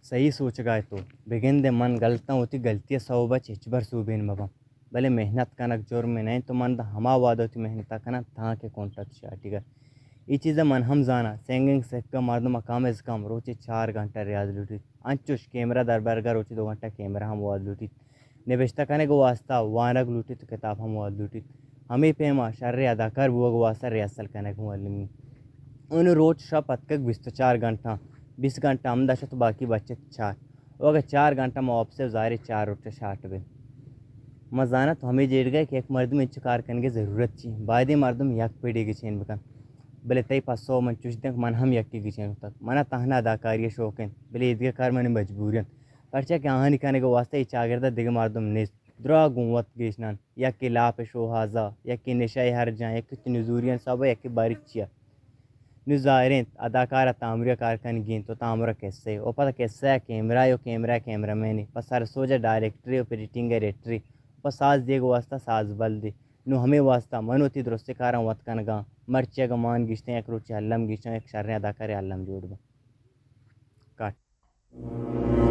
सही सोच गए तो बिगिन दे मन गलता होती गलतियाँ सौ बच हिचबर सूबेन बाबा भले मेहनत कनक जोर में नहीं तो मन हमा वाद होती मेहनत कना था के कॉन्ट्रैक्ट शाटिगर ये चीज़ें मन हम जाना सेंगिंग से कम मर्दमा काम एज कम रोचे 4 घंटा रियाज लूटी अंचुश कैमरा दर बरगर रोचे 2 घंटा कैमरा हम वाद लूटी निबिश्ता कने को वास्ता वानग लूटी तो किताब हम वाद लूटी हमें पेमा शर्रे अदाकार वो वास्ता रियासल कने को वालमी उन रोज शप अतक 24 घंटा 20 घंटा हम दशा तो बाकी बच्चे 4 अगर 4 घंटा में ऑप्से ज़ाहिर 4 रोटे शाट बे मजाना तो हमें जेड़ गए कि एक मर्दम इंच कार करने की ज़रूरत थी बायदे मर्दम यक पेड़ी की चेन बकन भले तई 500 मन चुश देख मन हम यक्की की चेन तक मना तहना अदाकारी शौकीन भले ईदगाह कार मैंने मजबूरियन पर्चा क्या हाँ निकाने को वास्ते चागिरदा दिग मर्दम निस द्रा गुवत गेशनन यक की लाप शोहाजा यक की निशाई हर जाए यक की नजूरियन सब यक की बारिक चिया नुज़ाहिरीन अदाकारा तामरिया कारकन गिन तो तामरा कैसे ओ पता कैसे कैमरा यो कैमरा मैंने पसार सोजा डायरेक्टरी और एडिटिंग डायरेक्टरी पर साज देग वास्ता साज बल दे नु हमें वास्ता मन होती दुरुस्ते कारा वत कन गा मर्चे गमान गिश्ते एक रोचे हल्लम गिश्ते एक शर्रे अदाकारे हल्लम जोड़ काट